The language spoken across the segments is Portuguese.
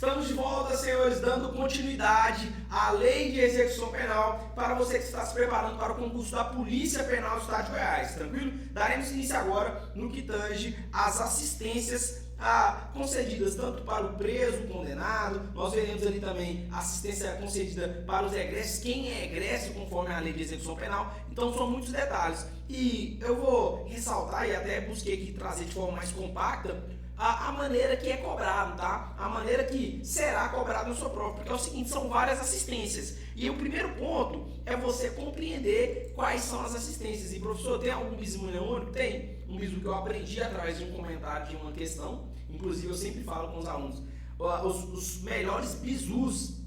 Estamos de volta, senhores, dando continuidade à Lei de Execução Penal para você que está se preparando para o concurso da Polícia Penal do Estado de Goiás, tranquilo? Daremos início agora no que tange às assistências concedidas tanto para o preso, condenado. Nós veremos ali também assistência concedida para os egressos, quem é egresso conforme a Lei de Execução Penal. Então são muitos detalhes e eu vou ressaltar e até busquei aqui trazer de forma mais compacta a maneira que é cobrado, tá? A maneira que será cobrado na sua prova, porque é o seguinte, são várias assistências. E o primeiro ponto é você compreender quais são as assistências. E professor, tem algum bizu mnemônico? Tem. Um bizu que eu aprendi através de um comentário de uma questão. Inclusive eu sempre falo com os alunos, os melhores bizus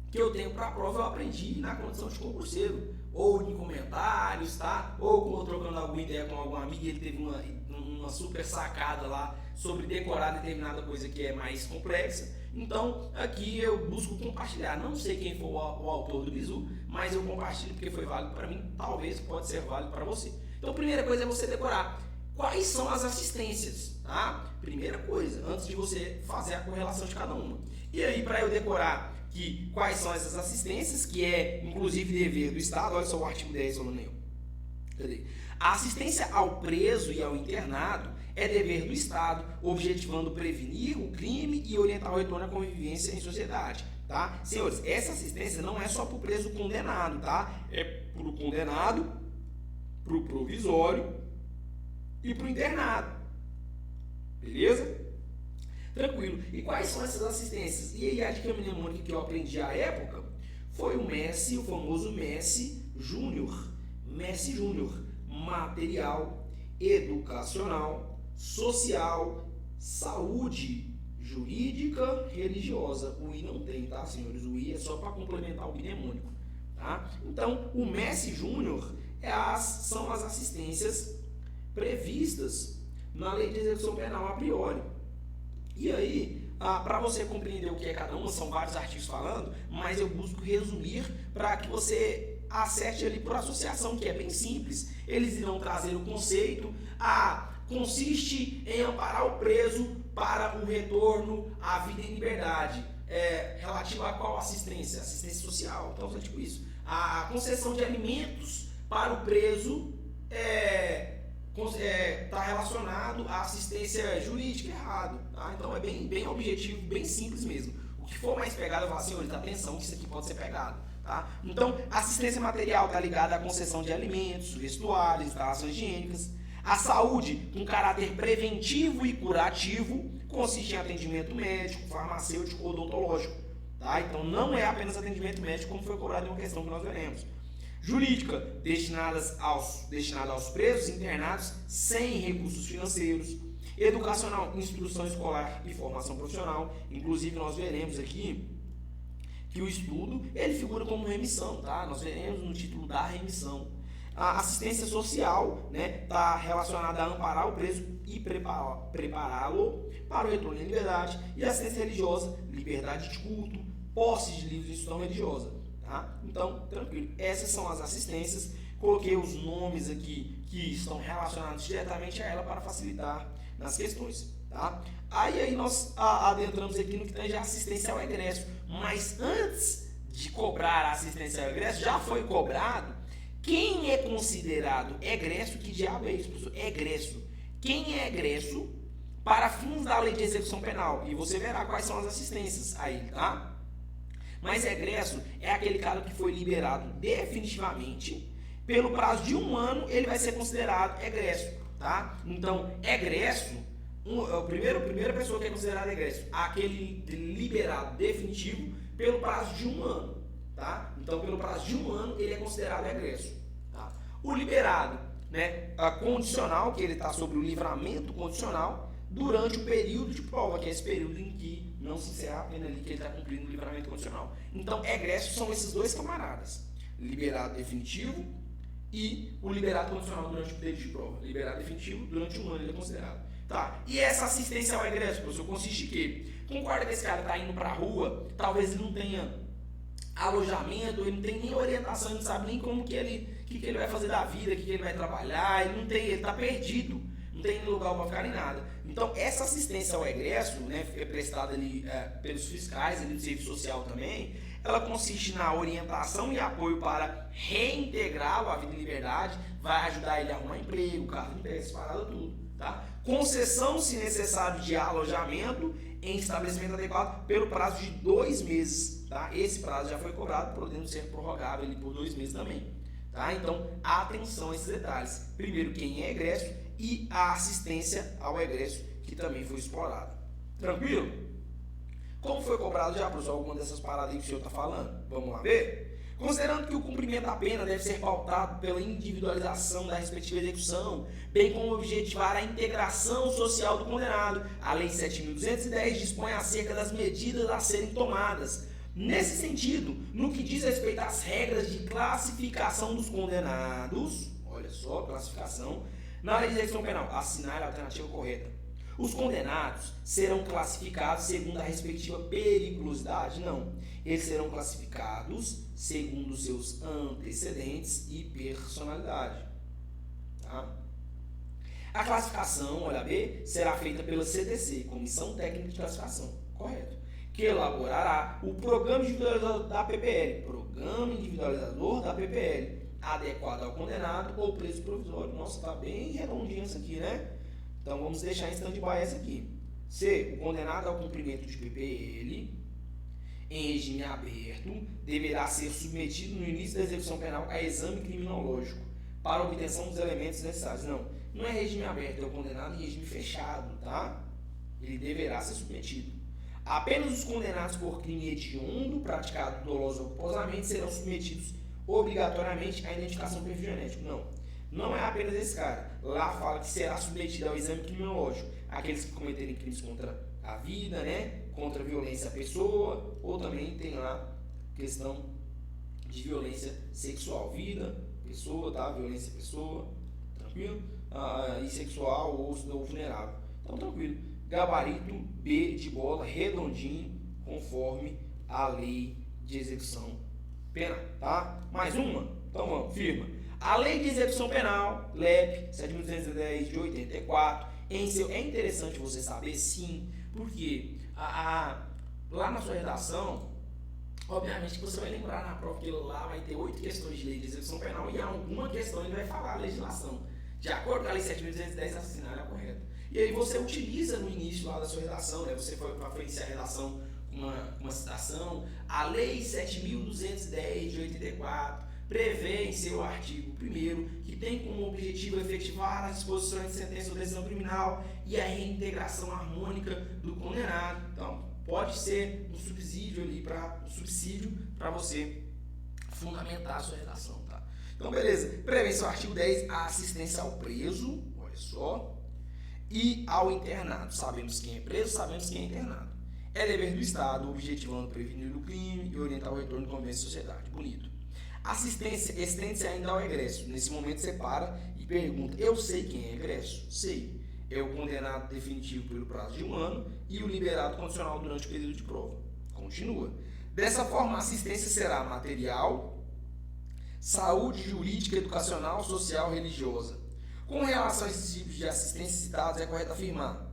que eu tenho para a prova eu aprendi na condição de concurseiro, ou em comentários, tá? Ou trocando alguma ideia com algum amigo e ele teve uma super sacada lá sobre decorar determinada coisa que é mais complexa. Então aqui eu busco compartilhar. Não sei quem foi o autor do bizu, mas eu compartilho porque foi válido para mim, talvez pode ser válido para você. Então a primeira coisa é você decorar quais são as assistências, tá? Primeira coisa, antes de você fazer a correlação de cada uma. E aí, para eu decorar quais são essas assistências, que é inclusive dever do Estado, olha só o artigo 10 falando aí. Cadê? A assistência ao preso e ao internado é dever do Estado, objetivando prevenir o crime e orientar o retorno à convivência em sociedade, tá? Senhores, essa assistência não é só para o preso condenado, tá? É para o condenado, para o provisório e para o internado, beleza? Tranquilo. E quais são essas assistências? E aí a dica mnemônica que eu aprendi à época foi o MESSE, o famoso MESSE Júnior. MESSE Júnior, material, educacional, social, saúde, jurídica, religiosa. O I não tem, tá, senhores? O I é só para complementar o mnemônico, tá? Então, o MESSE Júnior são as assistências previstas na Lei de Execução Penal a priori. E aí, para você compreender o que é cada uma, são vários artigos falando, mas eu busco resumir para que você acerte ali por associação, que é bem simples. Eles irão trazer o conceito, consiste em amparar o preso para um retorno à vida em liberdade. Relativo a qual assistência? Assistência social. Então, é tipo isso. A concessão de alimentos para o preso está relacionado à assistência jurídica, errado, tá? Então é bem objetivo, bem simples mesmo. O que for mais pegado, eu falo, senhores, atenção que isso aqui pode ser pegado, tá? Então, assistência material está ligada à concessão de alimentos, vestuários, instalações higiênicas. A saúde, com caráter preventivo e curativo, consiste em atendimento médico, farmacêutico, odontológico, tá? Então não é apenas atendimento médico, como foi cobrado em uma questão que nós veremos. Jurídica, destinada aos presos internados sem recursos financeiros. Educacional, instrução escolar e formação profissional. Inclusive nós veremos aqui que o estudo ele figura como remissão, tá? Nós veremos no título da remissão. A assistência social, né, está relacionada a amparar o preso e prepará-lo para o retorno à liberdade. E assistência religiosa, liberdade de culto, posse de livros de instrução religiosa. Tá? Então, tranquilo. Essas são as assistências. Coloquei os nomes aqui que estão relacionados diretamente a ela para facilitar nas questões. Tá? Aí nós adentramos aqui no que tange a assistência ao egresso. Mas antes de cobrar a assistência ao egresso, já foi cobrado quem é considerado egresso. Que diabo é isso, professor? Egresso. Quem é egresso para fins da Lei de Execução Penal? E você verá quais são as assistências aí, tá? Mas egresso é aquele cara que foi liberado definitivamente, pelo prazo de 1 ano ele vai ser considerado egresso, tá? Então, egresso, a primeira pessoa que é considerada egresso, aquele liberado definitivo pelo prazo de 1 ano, tá? Então, pelo prazo de 1 ano ele é considerado egresso, tá? O liberado, né, condicional, que ele está sobre o livramento condicional, durante o período de prova, que é esse período em que não se encerra a pena ali, que ele está cumprindo o livramento condicional. Então, egressos são esses dois camaradas. Liberado definitivo e o liberado condicional durante o período de prova. Liberado definitivo, durante 1 ano ele é considerado. Tá. E essa assistência ao egresso, professor, consiste em quê? Concorda que esse cara está indo para a rua, talvez ele não tenha alojamento, ele não tem nem orientação, ele não sabe nem como que ele vai fazer da vida, que ele vai trabalhar, ele está perdido. não tem lugar para ficar em nada. Então, essa assistência ao egresso, né, é prestada ali pelos fiscais, ali do serviço social também, ela consiste na orientação e apoio para reintegrá-lo à vida em liberdade, vai ajudar ele a arrumar emprego, carro de peças, parada, tudo, tá? Concessão, se necessário, de alojamento em estabelecimento adequado pelo prazo de 2 meses, tá? Esse prazo já foi cobrado, podendo ser prorrogável ali por 2 meses também, tá? Então, atenção a esses detalhes. Primeiro, quem é egresso e a assistência ao egresso, que também foi explorada. Tranquilo? Como foi cobrado já, professor, alguma dessas paradas aí que o senhor está falando? Vamos lá ver? Considerando que o cumprimento da pena deve ser pautado pela individualização da respectiva execução, bem como objetivar a integração social do condenado, a Lei 7.210 dispõe acerca das medidas a serem tomadas. Nesse sentido, no que diz respeito às regras de classificação dos condenados, olha só, classificação, na Lei de Execução Penal, assinar a alternativa correta. Os condenados serão classificados segundo a respectiva periculosidade? Não. Eles serão classificados segundo seus antecedentes e personalidade. Tá? A classificação, olha B, será feita pela CTC, Comissão Técnica de Classificação. Correto. Que elaborará o Programa Individualizador da PPL. Programa Individualizador da PPL. Adequado ao condenado ou preso provisório. Nossa, tá bem redondinho isso aqui, né? Então, vamos deixar em stand-by essa aqui. C. O condenado ao cumprimento de PPL em regime aberto deverá ser submetido no início da execução penal a exame criminológico para obtenção dos elementos necessários. Não é regime aberto, é o condenado em regime fechado, tá? Ele deverá ser submetido. Apenas os condenados por crime hediondo praticado doloso ou culposamente serão submetidos obrigatoriamente à identificação do perfil genético. Não é apenas esse cara. Lá fala que será submetido ao exame criminológico aqueles que cometerem crimes contra a vida, né? Contra a violência à pessoa, ou também tem lá questão de violência sexual. Vida, pessoa, tá? Violência à pessoa, tranquilo? E sexual ou vulnerável. Então, tranquilo. Gabarito B de bola, redondinho, conforme a Lei de Execução Penal, tá? Mais uma? Então vamos, firma. A Lei de Execução Penal, LEP 7.210 de 84, é interessante você saber, sim, porque lá na sua redação, obviamente que você vai lembrar na prova que lá vai ter 8 questões de Lei de Execução Penal e alguma questão ele vai falar a legislação. De acordo com a Lei 7.210, assinale a correta. E aí você utiliza no início lá da sua redação, né? Você foi para frente a redação com uma citação, a Lei 7.210 de 84, prevê em seu artigo 1º que tem como objetivo efetivar as disposições de sentença ou decisão criminal e a reintegração harmônica do condenado. Então, pode ser um subsídio ali para você fundamentar a sua redação, tá? Então, beleza. Prevê em seu artigo 10 a assistência ao preso, olha só, e ao internado. Sabemos quem é preso, sabemos quem é internado. É dever do Estado, objetivando prevenir o crime e orientar o retorno de convivência à sociedade. Bonito. Assistência estende-se ainda ao egresso. Nesse momento você para e pergunta, eu sei quem é egresso? Sei. É o condenado definitivo pelo prazo de 1 ano e o liberado condicional durante o período de prova. Continua. Dessa forma, a assistência será material, saúde jurídica, educacional, social, religiosa. Com relação a esses tipos de assistência citados, é correto afirmar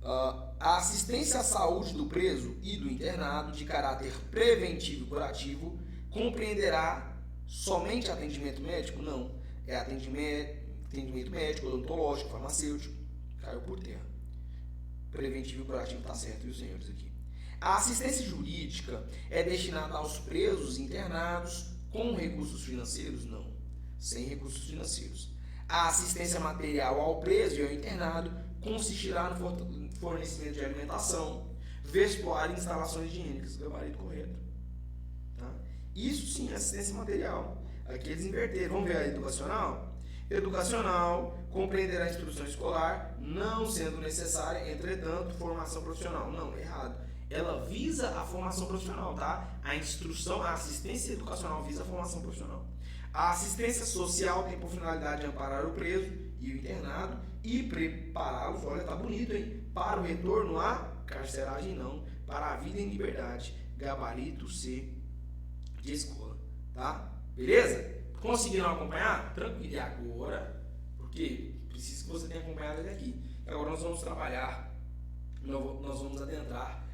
a assistência à saúde do preso e do internado de caráter preventivo e curativo compreenderá somente atendimento médico? Não. É atendimento médico, odontológico, farmacêutico. Caiu por terra. Preventivo e curativo está certo, viu, senhores, aqui. A assistência jurídica é destinada aos presos internados com recursos financeiros? Não. Sem recursos financeiros. A assistência material ao preso e ao internado consistirá no fornecimento de alimentação, vestuário e instalações higiênicas. Gabarito correto. Tá? Isso sim é assistência material. Aqui eles inverteram. Vamos ver a educacional? Educacional compreenderá a instrução escolar, não sendo necessária, entretanto, formação profissional. Não, errado. Ela visa a formação profissional, tá? A instrução, a assistência educacional visa a formação profissional. A assistência social tem por finalidade amparar o preso e o internado e prepará-los, olha, tá bonito, hein? Para o retorno à carceragem, não, para a vida em liberdade. Gabarito C de escola, tá? Beleza? Conseguiram acompanhar? Tranquilo. E agora, porque preciso que você tenha acompanhado até aqui. Agora nós vamos trabalhar, nós vamos adentrar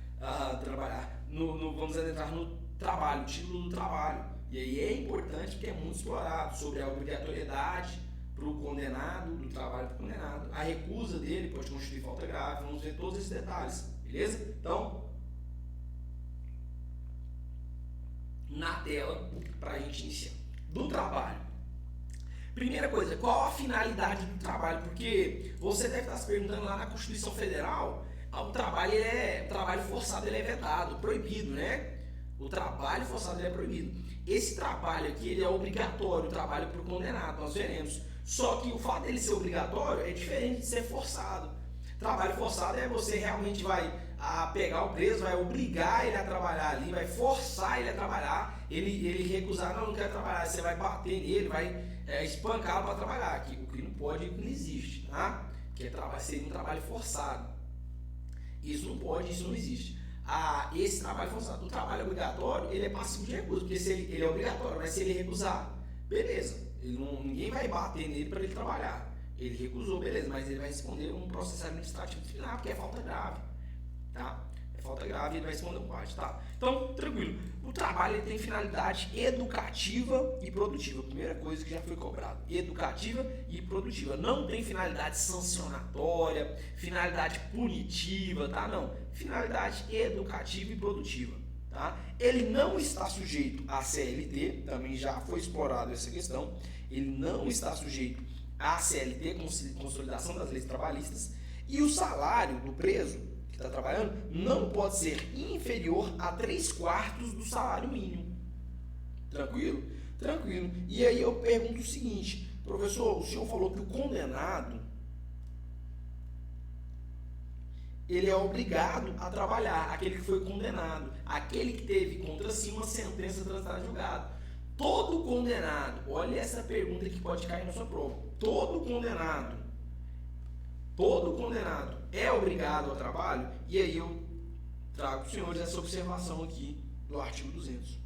vamos adentrar no trabalho, o título do trabalho. E aí é importante porque é muito explorado sobre a obrigatoriedade para o condenado, do trabalho para o condenado. A recusa dele pode constituir falta grave, vamos ver todos esses detalhes, beleza? Então, na tela para a gente iniciar. Do trabalho. Primeira coisa, qual a finalidade do trabalho? Porque você deve estar se perguntando lá na Constituição Federal, o trabalho forçado ele é vedado, proibido, né? O trabalho forçado ele é proibido. Esse trabalho aqui ele é obrigatório, o trabalho para o condenado, nós veremos. Só que o fato dele ser obrigatório é diferente de ser forçado. Trabalho forçado é você realmente vai pegar o preso, vai obrigar ele a trabalhar ali, vai forçar ele a trabalhar, ele recusar, não quer trabalhar, você vai bater nele, vai espancá-lo para trabalhar, que o que não pode, não existe, tá? Que seria um trabalho forçado. Isso não pode, isso não existe. Esse trabalho forçado, o trabalho obrigatório, ele é passivo de recusa, porque se ele é obrigatório, mas se ele recusar, beleza, ninguém vai bater nele para ele trabalhar. Ele recusou, beleza, mas ele vai responder um processo administrativo disciplinar, porque é falta grave, tá? É falta grave e ele vai responder um parte, tá? Então, tranquilo. O trabalho ele tem finalidade educativa e produtiva. Primeira coisa que já foi cobrado, educativa e produtiva. Não tem finalidade sancionatória, finalidade punitiva, tá? Não. Finalidade educativa e produtiva, tá? Ele não está sujeito à CLT, também já foi explorado essa questão. Ele não está sujeito à CLT, Consolidação das Leis Trabalhistas, e o salário do preso que está trabalhando não pode ser inferior a 3/4 do salário mínimo. Tranquilo? Tranquilo. E aí eu pergunto o seguinte, professor, o senhor falou que o condenado ele é obrigado a trabalhar, aquele que foi condenado, aquele que teve contra si uma sentença transitada em julgado. Todo condenado, olha essa pergunta que pode cair na sua prova. Todo condenado é obrigado ao trabalho? E aí eu trago para os senhores essa observação aqui do artigo 200.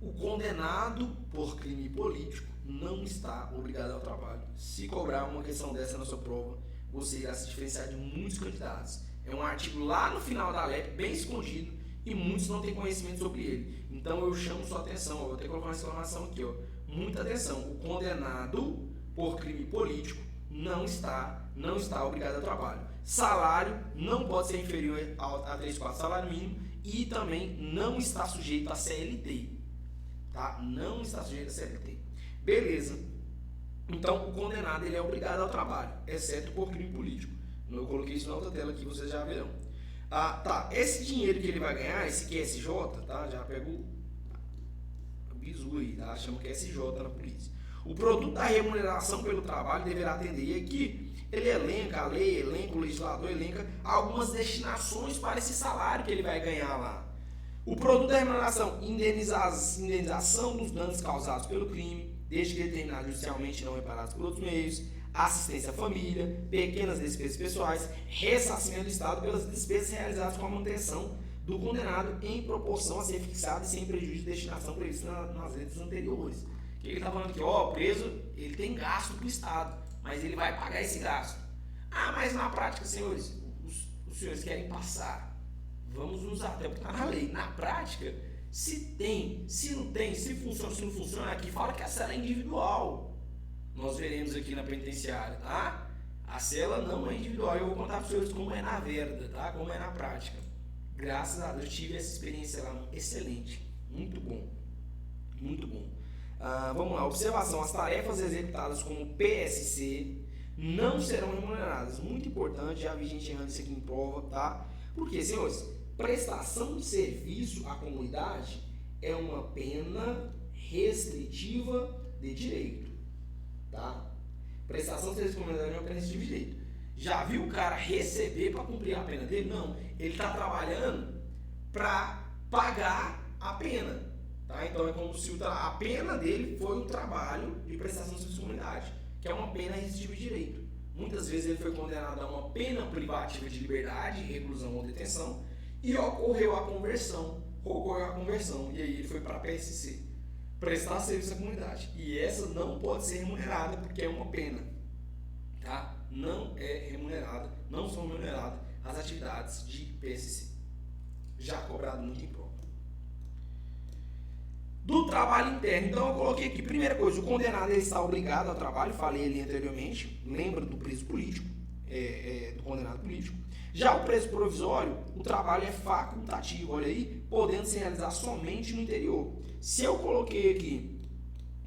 O condenado por crime político não está obrigado ao trabalho. Se cobrar uma questão dessa na sua prova, você irá se diferenciar de muitos candidatos. É um artigo lá no final da LEP, bem escondido, e muitos não têm conhecimento sobre ele. Então eu chamo sua atenção, eu vou ter que colocar uma exclamação aqui, ó. Muita atenção, o condenado por crime político não está obrigado ao trabalho. Salário não pode ser inferior a 3/4 salário mínimo e também não está sujeito a CLT, tá? Não está sujeito a CLT. Beleza. Então o condenado ele é obrigado ao trabalho, exceto por crime político. Eu coloquei isso na outra tela aqui, vocês já verão. Tá, esse dinheiro que ele vai ganhar, esse QSJ, tá? Já pego o bizu aí, tá? Chama QSJ na polícia. O produto da remuneração pelo trabalho deverá atender. E aqui ele elenca, a lei elenca, o legislador elenca algumas destinações para esse salário que ele vai ganhar lá. O produto da remuneração, indenização dos danos causados pelo crime, desde que determinados judicialmente não reparados por outros meios, assistência à família, pequenas despesas pessoais, ressarcimento do Estado pelas despesas realizadas com a manutenção do condenado em proporção a ser fixada e sem prejuízo de destinação prevista nas letras anteriores. O que ele está falando aqui? O preso ele tem gasto para o Estado, mas ele vai pagar esse gasto. Mas na prática, senhores, os senhores querem passar. Vamos usar, até porque está na lei. Na prática, se tem, se não tem, se funciona, se não funciona, aqui fala que a cela é individual. Nós veremos aqui na penitenciária, tá? A cela não é individual. Eu vou contar para os senhores como é na verdade, tá? Como é na prática. Graças a Deus, tive essa experiência lá excelente. Muito bom. Muito bom. Vamos lá. Observação. As tarefas executadas como PSC não serão remuneradas. Muito importante. Já vi gente errando isso aqui em prova, tá? Porque, senhores, prestação de serviço à comunidade é uma pena restritiva de direito. Tá? Prestação de serviço comunitário é uma pena restritiva de direito. Já viu o cara receber para cumprir a pena dele? Não. Ele está trabalhando para pagar a pena. Tá? Então é como se a pena dele foi o trabalho de prestação de serviço comunidade, que é uma pena restritiva de direito. Muitas vezes ele foi condenado a uma pena privativa de liberdade, reclusão ou detenção, e ocorreu a conversão. E aí ele foi para a PSC. Prestar serviço à comunidade. E essa não pode ser remunerada porque é uma pena. tá? Não são remuneradas as atividades de PSC. Já cobrado muito em prova. Do trabalho interno, então eu coloquei aqui, primeira coisa, o condenado ele está obrigado ao trabalho, falei ali anteriormente, lembra do preso político, do condenado político. Já o preso provisório, o trabalho é facultativo, olha aí, podendo ser realizado somente no interior. Se eu coloquei aqui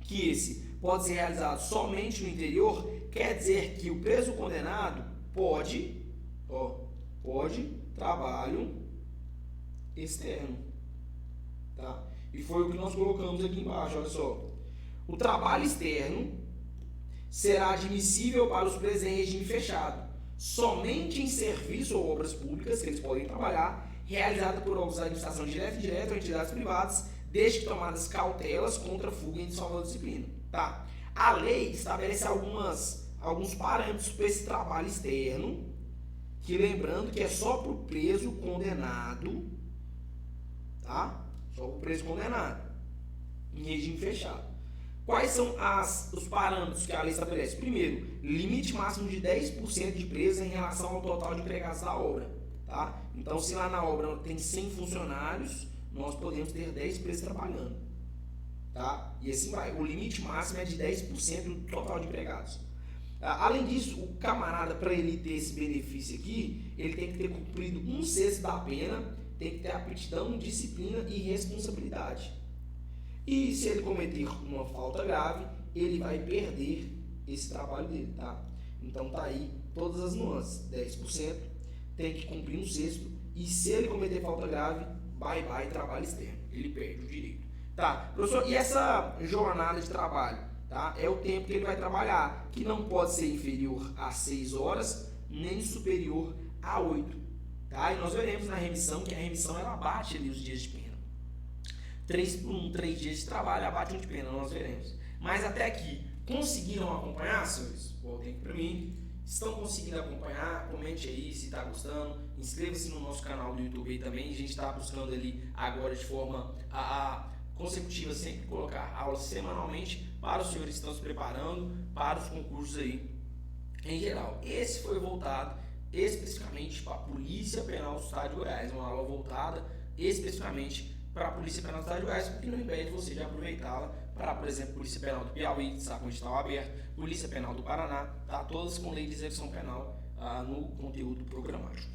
que esse pode ser realizado somente no interior, quer dizer que o preso condenado pode trabalho externo, tá? E foi o que nós colocamos aqui embaixo, olha só. O trabalho externo será admissível para os presos em regime fechado, somente em serviço ou obras públicas que eles podem trabalhar, realizada por órgãos da administração direta e indireta ou entidades privadas, desde que tomadas cautelas contra a fuga e dissolução da disciplina. Tá? A lei estabelece alguns parâmetros para esse trabalho externo, que lembrando que é só para o preso condenado, tá? Só para o preso condenado, em regime fechado. Quais são os parâmetros que a lei estabelece? Primeiro, limite máximo de 10% de presos em relação ao total de empregados da obra. Tá? Então, se lá na obra tem 100 funcionários, nós podemos ter 10 presos trabalhando. Tá? E assim vai. O limite máximo é de 10% do total de empregados. Além disso, o camarada, para ele ter esse benefício aqui, ele tem que ter cumprido 1/6 da pena, tem que ter aptidão, disciplina e responsabilidade. E se ele cometer uma falta grave, ele vai perder esse trabalho dele, tá? Então tá aí todas as nuances. 10%, tem que cumprir 1/6, e se ele cometer falta grave, bye trabalho externo, ele perde o direito. Tá, professor, e essa jornada de trabalho? Tá? É o tempo que ele vai trabalhar, que não pode ser inferior a 6 horas, nem superior a 8. Tá? E nós veremos na remissão que a remissão ela abate ali os dias de pena. 3 dias de trabalho abate um de pena, nós veremos. Mas até aqui, conseguiram acompanhar, senhores? Voltem aqui para mim. Estão conseguindo acompanhar? Comente aí se está gostando. Inscreva-se no nosso canal do YouTube aí também. A gente está buscando ali agora de forma consecutiva, sempre colocar aulas semanalmente para os senhores que estão se preparando para os concursos aí em geral. Esse foi voltado especificamente para a Polícia Penal do Estado de Goiás, uma aula voltada especificamente para a Polícia Penal do Estado de Goiás, porque não impede você de aproveitá-la para, por exemplo, Polícia Penal do Piauí, que está com o edital aberto, Polícia Penal do Paraná, tá? Todas com lei de execução penal no conteúdo programático.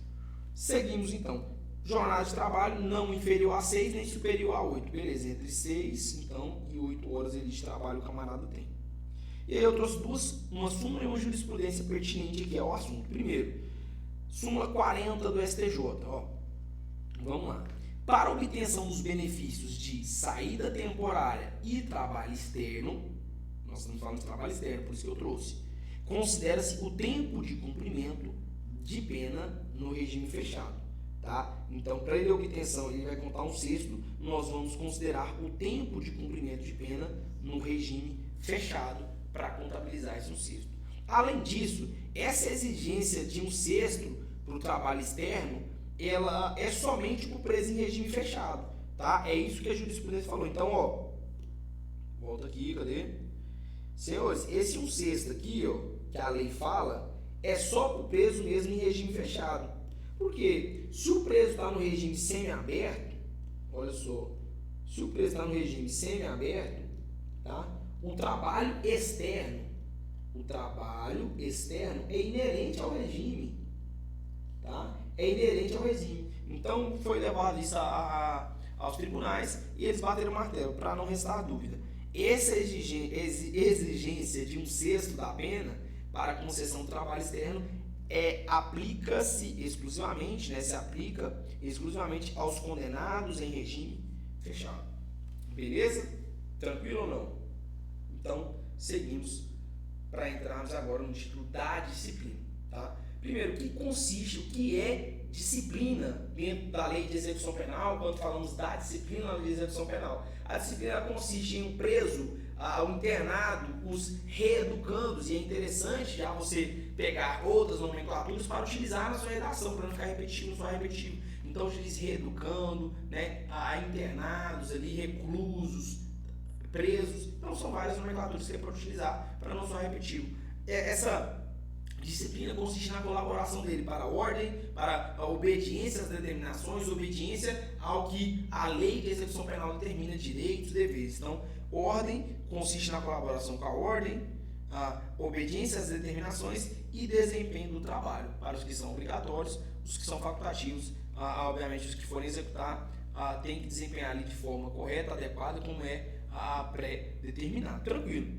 Seguimos então. Jornada de trabalho não inferior a 6 nem superior a 8. Beleza, entre 6 então, e 8 horas de trabalho o camarada tem. E aí eu trouxe uma súmula e uma jurisprudência pertinente aqui ao assunto. Primeiro, súmula 40 do STJ. Ó, vamos lá. Para obtenção dos benefícios de saída temporária e trabalho externo, nós estamos falando de trabalho externo, por isso que eu trouxe, considera-se o tempo de cumprimento de pena no regime fechado. Tá? Então, para ele obtenção, ele vai contar 1/6, nós vamos considerar o tempo de cumprimento de pena no regime fechado para contabilizar esse 1/6. Além disso, essa exigência de 1/6 para o trabalho externo, ela é somente para o preso em regime fechado. Tá? É isso que a jurisprudência falou. Então, ó, volta aqui, cadê? Senhores, esse 1/6 aqui, ó, que a lei fala, é só para o preso mesmo em regime fechado. Porque se o preso está no regime semiaberto, olha só, se o preso está no regime semiaberto, tá? O trabalho externo é inerente ao regime, tá? É inerente ao regime. Então foi levado isso aos tribunais e eles bateram o martelo para não restar dúvida. Essa exigência de 1/6 da pena para a concessão do trabalho externo aplica-se exclusivamente, se aplica exclusivamente aos condenados em regime fechado. Beleza? Tranquilo ou não? Então, seguimos para entrarmos agora no título da disciplina. Tá? Primeiro, o que consiste, o que é disciplina dentro da lei de execução penal, quando falamos da disciplina na lei de execução penal? A disciplina consiste em um preso, o internado, os reeducandos, e é interessante já você pegar outras nomenclaturas para utilizar na sua redação, para não ficar repetitivo, não só repetitivo. Então, utilize reeducando, internados, ali, reclusos, presos. Então, são várias nomenclaturas que você pode utilizar para não só repetitivo. Essa Disciplina consiste na colaboração dele para a ordem, para a obediência às determinações, obediência ao que a lei de execução penal determina, direitos e deveres. Então, ordem consiste na colaboração com a ordem, a obediência às determinações e desempenho do trabalho. Para os que são obrigatórios, os que são facultativos, obviamente os que forem executar, tem que desempenhar ali de forma correta, adequada, como é pré-determinado. Tranquilo.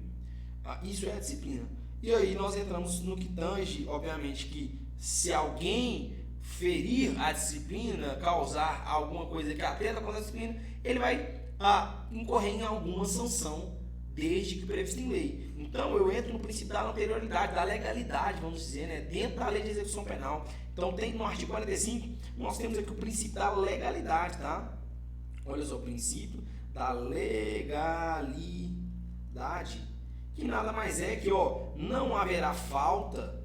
Isso é a disciplina. E aí nós entramos no que tange, obviamente, que se alguém ferir a disciplina, causar alguma coisa que atenta contra a disciplina, ele vai incorrer em alguma sanção, desde que prevista em lei. Então eu entro no princípio da anterioridade, da legalidade, vamos dizer, né, dentro da lei de execução penal. Então tem no artigo 45, nós temos aqui o princípio da legalidade, tá? Olha só, o princípio da legalidade, que nada mais é que, não haverá falta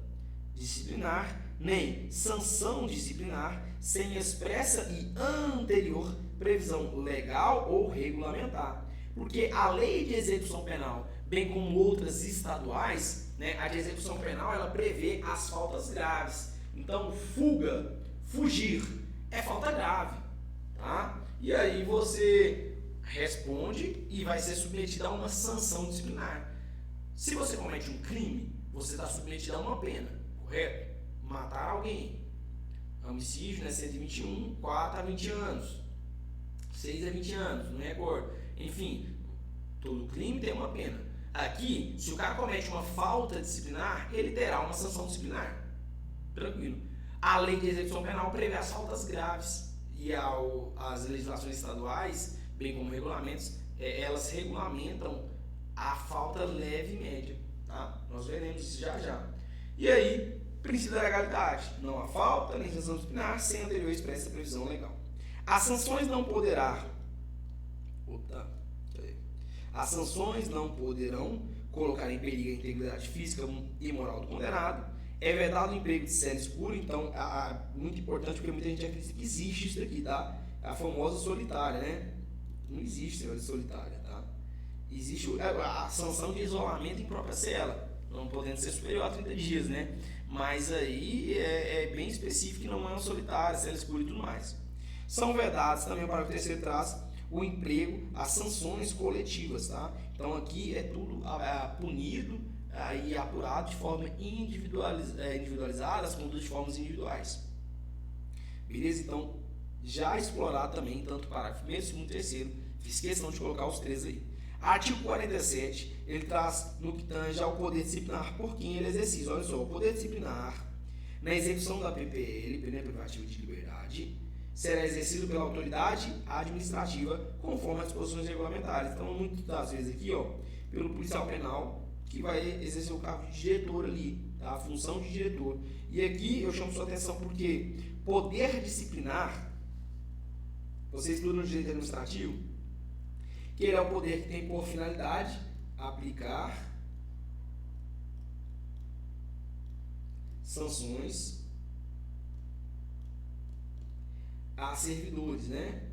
disciplinar, nem sanção disciplinar, sem expressa e anterior previsão legal ou regulamentar. Porque a lei de execução penal, bem como outras estaduais, né, a de execução penal, ela prevê as faltas graves. Então, fugir é falta grave, tá? E aí você responde e vai ser submetido a uma sanção disciplinar. Se você comete um crime, você está submetido a uma pena, correto? Matar alguém. Homicídio, né, 121, 4 a 20 anos. 6 a 20 anos, não recordo. Enfim, todo crime tem uma pena. Aqui, se o cara comete uma falta disciplinar, ele terá uma sanção disciplinar. Tranquilo. A lei de execução penal prevê as faltas graves e as legislações estaduais, bem como regulamentos, elas regulamentam a falta leve e média, tá? Nós veremos isso já. E aí, princípio da legalidade, não há falta nem sanção disciplinar sem anterior expressa previsão legal. As sanções não poderão colocar em perigo a integridade física e moral do condenado. É vedado o emprego de cela escura, então, muito importante, porque muita gente acredita que existe isso aqui, tá? A famosa solitária, né? Não existe a solitária, tá? Existe a sanção de isolamento em própria cela, não podendo ser superior a 30 dias, né? Mas aí é bem específico que não é uma solitária, cela escura e tudo mais. São vedados também, para o terceiro traz o emprego, as sanções coletivas, tá? Então aqui é tudo punido e apurado de forma individualizada, as condutas de formas individuais. Beleza? Então, já explorar também, tanto parágrafo 1º, 2º, 3º, fiz questão de colocar os três aí. Artigo 47, ele traz no que tange ao poder disciplinar por quem ele exerce. Olha só, o poder disciplinar na execução da PPL, pena privativa de liberdade, será exercido pela autoridade administrativa conforme as disposições regulamentares. Então, muitas das vezes aqui, pelo policial penal, que vai exercer o cargo de diretor ali, tá? A função de diretor. E aqui eu chamo sua atenção porque poder disciplinar, você estuda no direito administrativo, que ele é o poder que tem por finalidade aplicar sanções a servidores, né?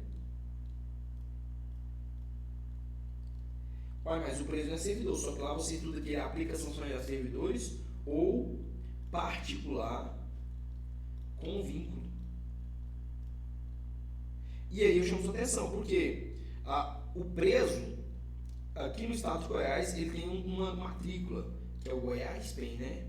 Olha, mas o preso não é servidor, só que lá você estuda que ele aplica sanções a servidores ou particular com vínculo. E aí eu chamo sua atenção, porque o preso, aqui no estado de Goiás, ele tem uma matrícula, que é o Goiás PEN, né?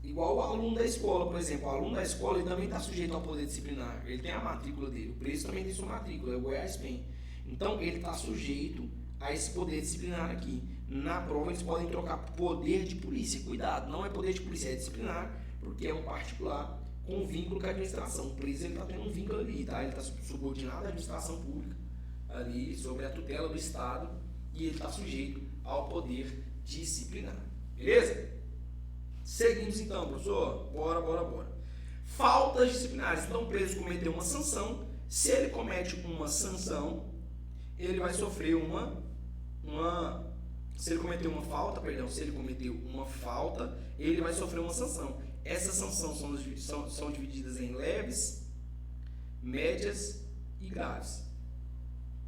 Igual o aluno da escola, por exemplo. O aluno da escola ele também está sujeito ao poder disciplinar. Ele tem a matrícula dele. O preso também tem sua matrícula, é o Goiás PEN. Então, ele está sujeito a esse poder disciplinar aqui. Na prova, eles podem trocar poder de polícia. Cuidado, não é poder de polícia, é disciplinar, porque é um particular com vínculo com a administração. O preso está tendo um vínculo ali, tá? Ele está subordinado à administração pública, ali, sobre a tutela do Estado, e ele está sujeito ao poder disciplinar. Beleza? Seguimos então, professor. Bora. Faltas disciplinares. Então, o preso cometeu uma sanção. Se ele comete uma sanção, ele vai sofrer se ele cometeu uma falta, ele vai sofrer uma sanção. Essas sanções são divididas em leves, médias e graves.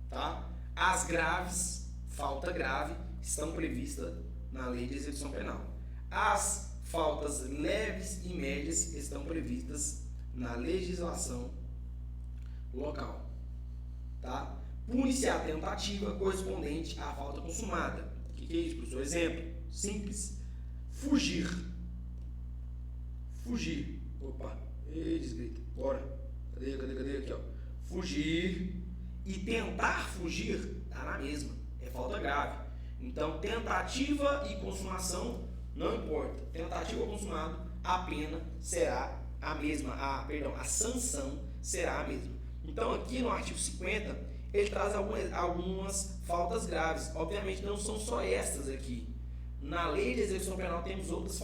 Tá? As graves, falta grave, estão previstas na lei de execução penal. As faltas leves e médias estão previstas na legislação local, tá? Pune-se a tentativa correspondente à falta consumada. O que é isso, professor? Exemplo simples: fugir. Fugir. Opa, desgrita. Bora. Cadê? Aqui, ó. Fugir e tentar fugir tá na mesma. É falta grave. Então, tentativa e consumação não importa. Tentativa ou consumado, a pena será a mesma. A sanção será a mesma. Então, aqui no artigo 50, ele traz algumas faltas graves. Obviamente, não são só estas aqui. Na lei de execução penal temos outras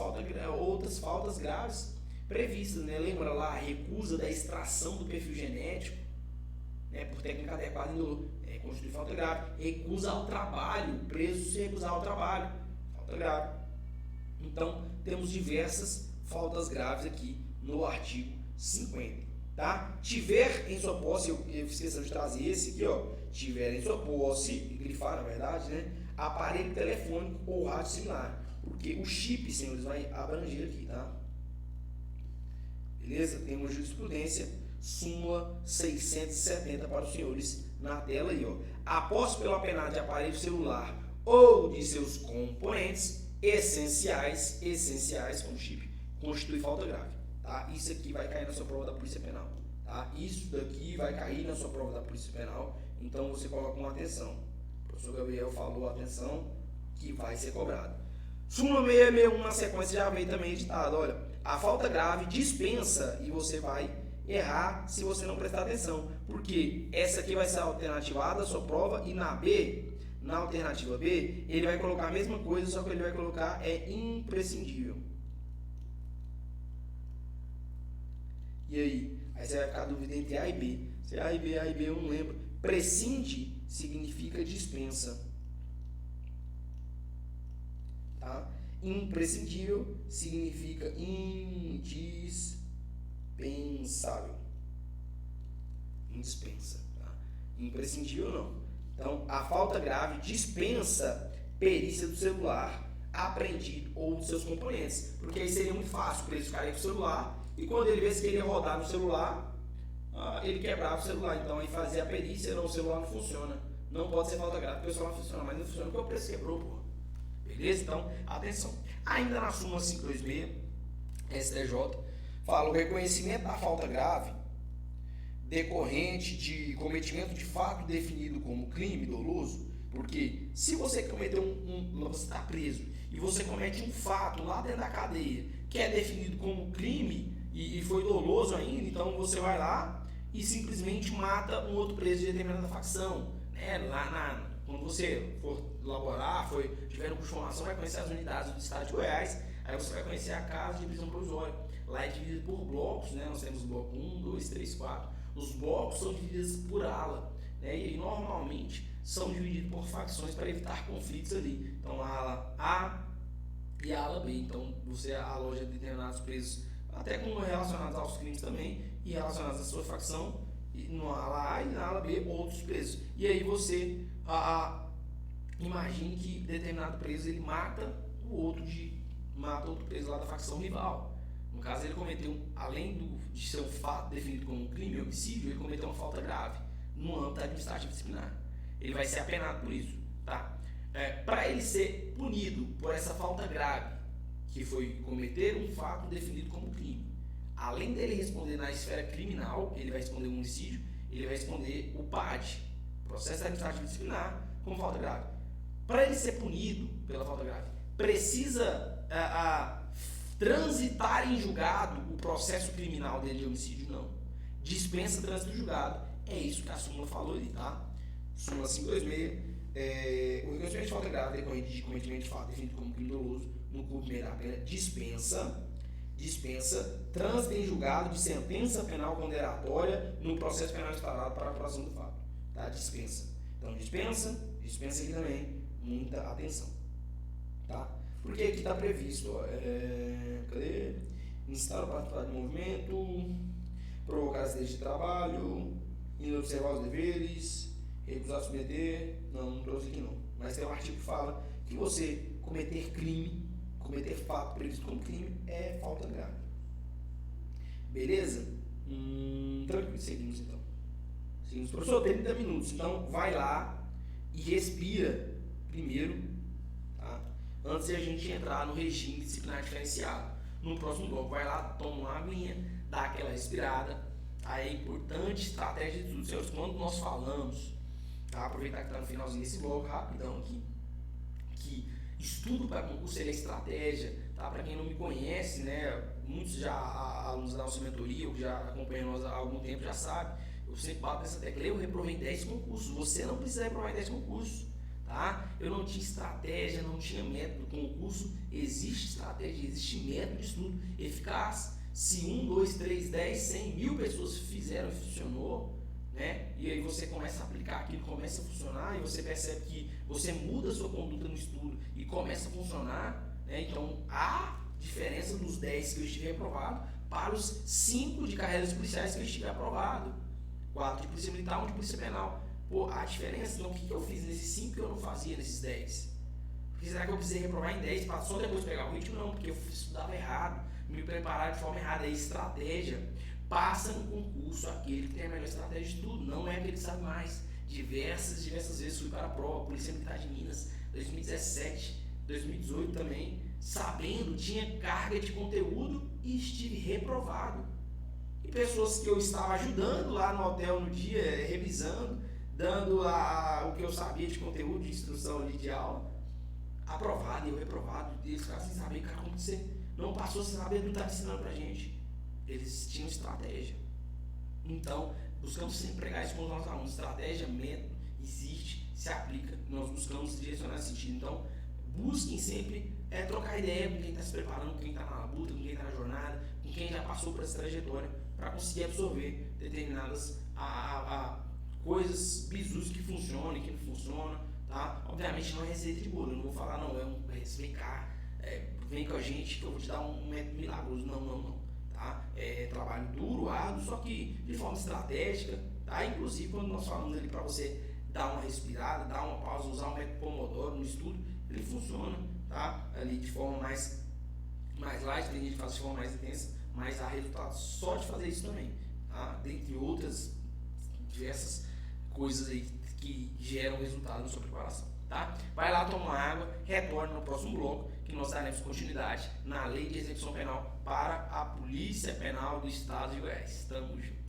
faltas graves previstas, né? Lembra lá a recusa da extração do perfil genético, né? Por técnica adequada constitui falta grave. Recusa ao trabalho, preso se recusar ao trabalho, falta grave. Então, temos diversas faltas graves aqui no artigo 50, tá? Tiver em sua posse, eu esqueci de trazer esse aqui, ó. Tiver em sua posse, grifar na verdade, né? Aparelho telefônico ou rádio similar, porque o chip, senhores, vai abranger aqui, tá? Beleza? Temos jurisprudência, súmula 670 para os senhores na tela aí, ó. A posse pela penalidade de aparelho celular ou de seus componentes essenciais com chip constitui falta grave, tá? Isso aqui vai cair na sua prova da Polícia Penal, tá? Isso daqui vai cair na sua prova da Polícia Penal, então você coloca uma atenção. O professor Gabriel falou, atenção, que vai ser cobrado. Súmula 661 na sequência já veio também editado, olha, a falta grave dispensa e você vai errar se você não prestar atenção, porque essa aqui vai ser a alternativa A da sua prova e na alternativa B, ele vai colocar a mesma coisa, só que ele vai colocar imprescindível. E aí? Aí você vai ficar dúvida entre A e B. Se é A e B eu não lembro. Prescinde significa dispensa. Tá? Imprescindível significa indispensável. Indispensa. Tá? Imprescindível não. Então, a falta grave dispensa perícia do celular apreendido ou dos seus componentes. Porque aí seria muito fácil para eles ficarem com o celular e quando ele vê que ele ia rodar no celular, ele quebrava o celular. Então, aí fazia a perícia, não, o celular não funciona. Não pode ser falta grave porque o celular funciona, mas não funciona porque o preço quebrou, pô. Beleza? Então, atenção. Ainda na súmula 526, STJ, fala o reconhecimento da falta grave decorrente de cometimento de fato definido como crime doloso, porque se você cometeu você está preso e você comete um fato lá dentro da cadeia que é definido como crime e foi doloso ainda, então você vai lá e simplesmente mata um outro preso de determinada facção, né? Quando você for laborar, tiver no curso de formação, vai conhecer as unidades do estado de Goiás, aí você vai conhecer a casa de prisão provisória. Lá é dividido por blocos, né? Nós temos bloco 1, 2, 3, 4. Os blocos são divididos por ala, né? E normalmente são divididos por facções para evitar conflitos ali. Então, a ala A e a ala B. Então, você aloja determinados presos, até com relacionados aos crimes também, e relacionados à sua facção, e na ala A e na ala B, outros presos. E aí você imagine que determinado preso ele mata outro preso lá da facção rival. No caso, ele cometeu, além de ser um fato definido como um crime, homicídio, ele cometeu uma falta grave no âmbito administrativo disciplinar. Ele vai ser apenado por isso, tá? Para ele ser punido por essa falta grave, que foi cometer um fato definido como crime, além dele responder na esfera criminal, ele vai responder o homicídio, ele vai responder o PAD, processo administrativo disciplinar, como falta grave. Para ele ser punido pela falta grave, precisa transitar em julgado o processo criminal dele de homicídio? Não. Dispensa trânsito julgado. É isso que a súmula falou ali, tá? Súmula 526. O reconhecimento de falta grave decorrente de cometimento de fato definido como crime doloso no cumprimento da pena dispensa trânsito em julgado de sentença penal condenatória no processo penal instaurado para a apuração do fato. Tá? Dispensa. Então, dispensa aqui também. Muita atenção. Tá? Porque aqui está previsto, ó, cadê? Instar o participar do movimento, provocar acidente de trabalho, inobservar os deveres, recusar submeter. Não trouxe aqui não. Mas tem um artigo que fala que você cometer crime, cometer fato previsto como crime é falta grave. Beleza? Tranquilo, seguimos então. Seguimos, professor, 30 minutos, então vai lá e respira primeiro, tá? Antes de a gente entrar no regime disciplinar diferenciado. No próximo bloco, vai lá, toma uma aguinha, dá aquela respirada. Aí é importante, estratégia de tudo, senhores, quando nós falamos, tá? Aproveitar que está no finalzinho desse bloco, rapidão aqui, que estudo para concurso é estratégia, tá? Para quem não me conhece, né, muitos já alunos da nossa mentoria, ou que já acompanham nós há algum tempo, já sabem, eu sempre bato nessa tecla, eu reprovei 10 concursos, você não precisa reprovar em 10 concursos, tá? Eu não tinha estratégia, não tinha método, concurso existe estratégia, existe método de estudo eficaz. Se 1, 2, 3, 10, 100, 1000 pessoas fizeram e funcionou, né? E aí você começa a aplicar aquilo, começa a funcionar, e você percebe que você muda a sua conduta no estudo e começa a funcionar, né? Então há diferença dos 10 que eu estive reprovado para os 5 de carreiras policiais que eu estive aprovado, 4 de polícia militar, 1 de polícia penal. Pô, há diferença. Então o que eu fiz nesses 5 que eu não fazia nesses 10? Porque será que eu precisei reprovar em 10 para só depois pegar o ritmo? Não, porque eu estudava errado, me preparar de forma errada. É estratégia. Passa no concurso aquele que tem a melhor estratégia de tudo, não é aquele que sabe mais. Diversas vezes fui para a prova, Polícia Militar de Minas, 2017, 2018 também, sabendo, tinha carga de conteúdo e estive reprovado. E pessoas que eu estava ajudando lá no hotel no dia, revisando, dando o que eu sabia de conteúdo, de instrução ali de aula, aprovado e eu reprovado, eles ficaram sem saber, cara, como você não passou sem saber, não estava ensinando pra gente. Eles tinham estratégia. Então, buscamos sempre pregar isso com os nossos alunos. Estratégia, método, existe, se aplica. Nós buscamos direcionar esse sentido. Então, busquem sempre trocar ideia com quem está se preparando, com quem está na luta, com quem está na jornada, com quem já passou por essa trajetória, para conseguir absorver determinadas coisas, bizus que funcionam e que não funcionam. Tá? Obviamente não é receita de bolo, eu não vou falar, não, vem cá, vem com a gente que eu vou te dar um método milagroso. Não. Tá? É trabalho duro, árduo, só que de forma estratégica, tá? Inclusive quando nós falamos ali para você dar uma respirada, dar uma pausa, usar o método Pomodoro no estudo, ele funciona, tá? Ali de forma mais light, tem gente que faz de forma mais intensa, mas há resultados só de fazer isso também, tá? Dentre outras diversas coisas aí que geram resultado na sua preparação, tá? Vai lá tomar água, retorna no próximo bloco, que nós daremos continuidade na Lei de Execução Penal para a Polícia Penal do Estado de Goiás. Tamo junto.